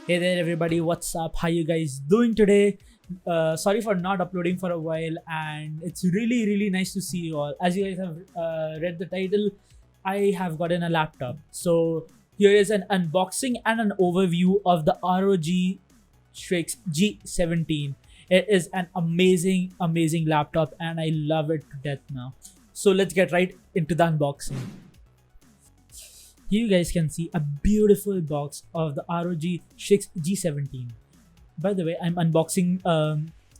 Hey there everybody, what's up? How you guys doing today? Sorry for not uploading for a while, and it's really nice to see you all. As you guys have read the title, I have gotten a laptop. So here is an unboxing and an overview of the ROG Strix G17. It is an amazing laptop and I love it to death now. So let's get right into the unboxing. Here you guys can see a beautiful box of the ROG Strix G17. By the way, I'm unboxing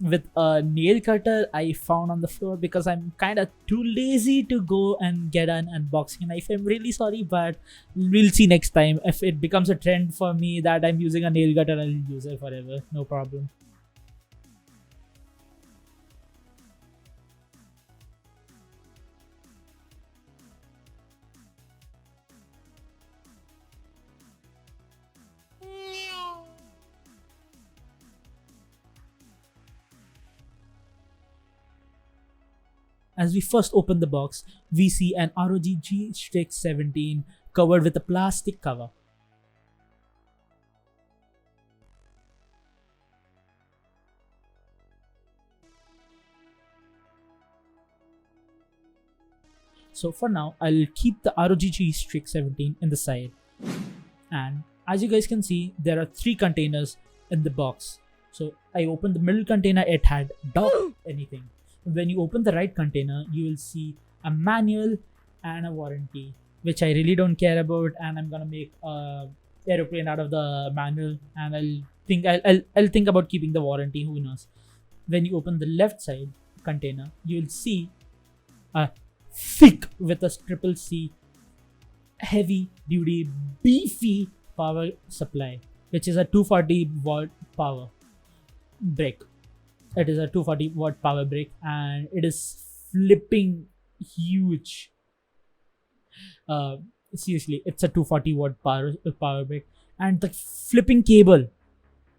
with a nail cutter I found on the floor because I'm kind of too lazy to go and get an unboxing knife. I'm really sorry, but we'll see next time. If it becomes a trend for me that I'm using a nail cutter, I'll use it forever. No problem. As we first open the box, we see an ROG G Strix 17 covered with a plastic cover. So for now, I'll keep the ROG G Strix 17 in the side. And as you guys can see, there are 3 containers in the box. So I opened the middle container, it had anything. When you open the right container, you will see a manual and a warranty, which I really don't care about, and I'm gonna make a aeroplane out of the manual, and I'll think about keeping the warranty, who knows. When you open the left side container, you'll see a thick with a triple C heavy duty beefy power supply, which is a 240 watt power brick. It is a 240 watt power brick and it is flipping huge. Seriously, it's a 240 watt power brick, and the flipping cable,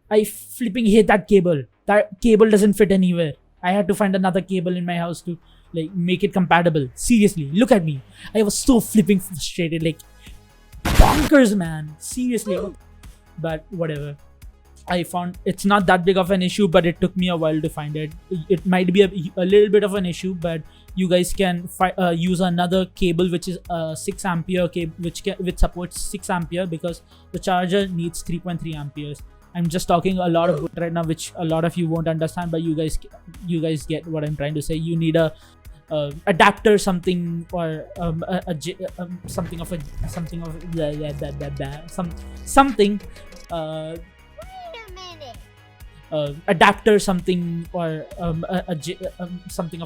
I flipping hate that cable. That cable doesn't fit anywhere. I had to find another cable in my house to like make it compatible. Seriously, look at me. I was so flipping frustrated, like bonkers, man. Seriously, but whatever. I found it's not that big of an issue, but it took me a while to find it. It might be a little bit of an issue, but you guys can use another cable, which is a 6 ampere cable, which supports 6 ampere because the charger needs 3.3 amperes. I'm just talking a lot of right now, which a lot of you won't understand, but you guys get what I'm trying to say. You need a adapter, something, or something of something. Adapter, something, or something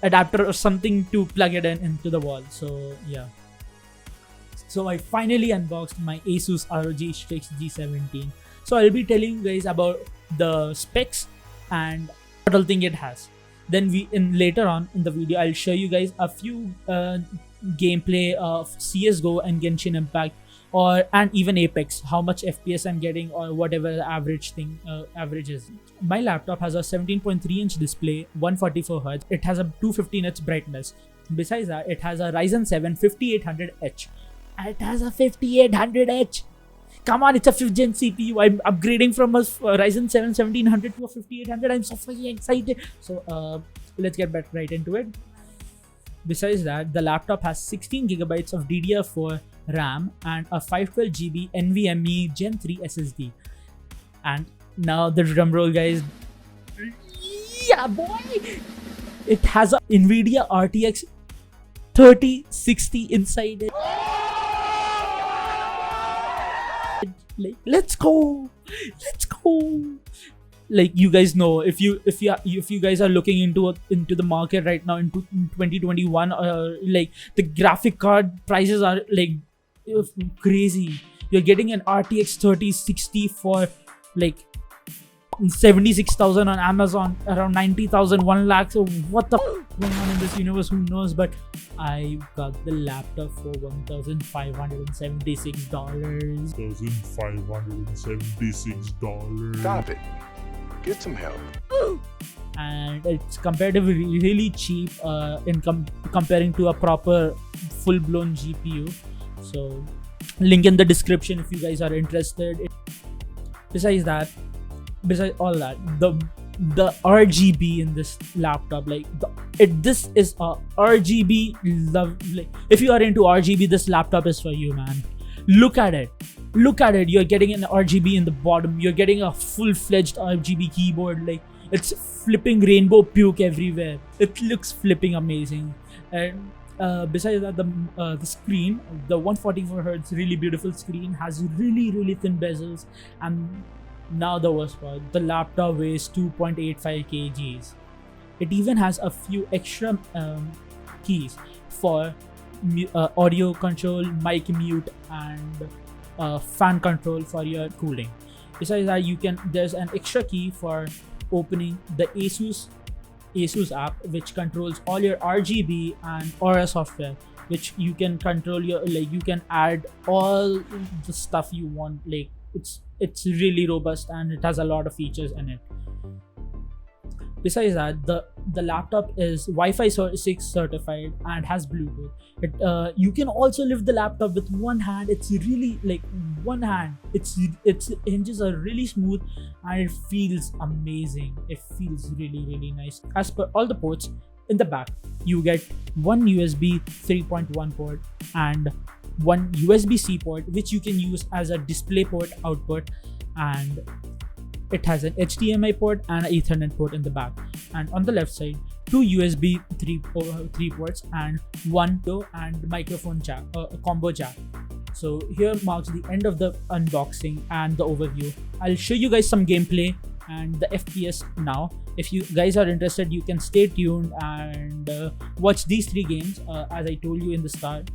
adapter or something to plug it into the wall. So yeah, so I finally unboxed my Asus ROG Strix G17. So I'll be telling you guys about the specs and what all thing it has. Then later on in the video, I'll show you guys a few gameplay of CSGo and Genshin Impact, and even Apex, how much FPS I'm getting, or whatever the average is. My laptop has a 17.3-inch display, 144Hz. It has a 250 nits brightness. Besides that, it has a Ryzen 7 5800H. It has a 5800H. Come on, it's a 5th gen CPU. I'm upgrading from a Ryzen 7 1700 to a 5800. I'm so fucking excited. So let's get back right into it. Besides that, the laptop has 16 GB of DDR4 RAM and a 512 GB NVMe Gen 3 SSD. And now the drum roll, guys. Yeah, boy! It has a Nvidia RTX 3060 inside it. Like, let's go! Like, you guys know, if you guys are looking into the market right now in 2021, like the graphic card prices are like crazy. You're getting an RTX 3060 for like 76,000 on Amazon, around 90,000, 1 lakh. So what the going on in this universe, who knows? But I got the laptop for $1,576. $1,576. Stop it. Get some help. and it's comparatively really cheap in comparing to a proper full-blown GPU. So link in the description if you guys are interested. Besides all that, the RGB in this laptop, like this is a RGB love. Like, if you are into RGB, this laptop is for you, man. Look at it. You're getting an RGB in the bottom. You're getting a full-fledged RGB keyboard. Like, it's flipping rainbow puke everywhere. It looks flipping amazing. And besides that, the screen, the 144Hz really beautiful screen, has really thin bezels. And now the worst part, the laptop weighs 2.85 kgs. It even has a few extra keys for audio control, mic mute, and fan control for your cooling. Besides that, there's an extra key for opening the Asus app, which controls all your RGB and Aura software, which you can control you can add all the stuff you want. Like, it's really robust and it has a lot of features in it. Besides that, the laptop is Wi-Fi 6 certified and has Bluetooth. You can also lift the laptop with one hand. It's really like one hand. Its hinges are really smooth and it feels amazing. It feels really nice. As per all the ports in the back, you get one USB 3.1 port and one USB-C port, which you can use as a display port output, and it has an HDMI port and an Ethernet port in the back. And on the left side, two USB 3 ports and one and microphone jack, a combo jack. So here marks the end of the unboxing and the overview. I'll show you guys some gameplay and the FPS now. If you guys are interested, you can stay tuned and watch these 3 games as I told you in the start.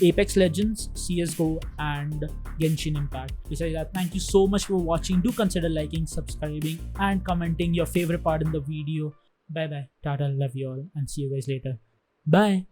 Apex Legends, CSGo, and Genshin Impact. Besides that, thank you so much for watching. Do consider liking, subscribing, and commenting your favorite part in the video. Bye bye. Tata, love you all, and see you guys later. Bye.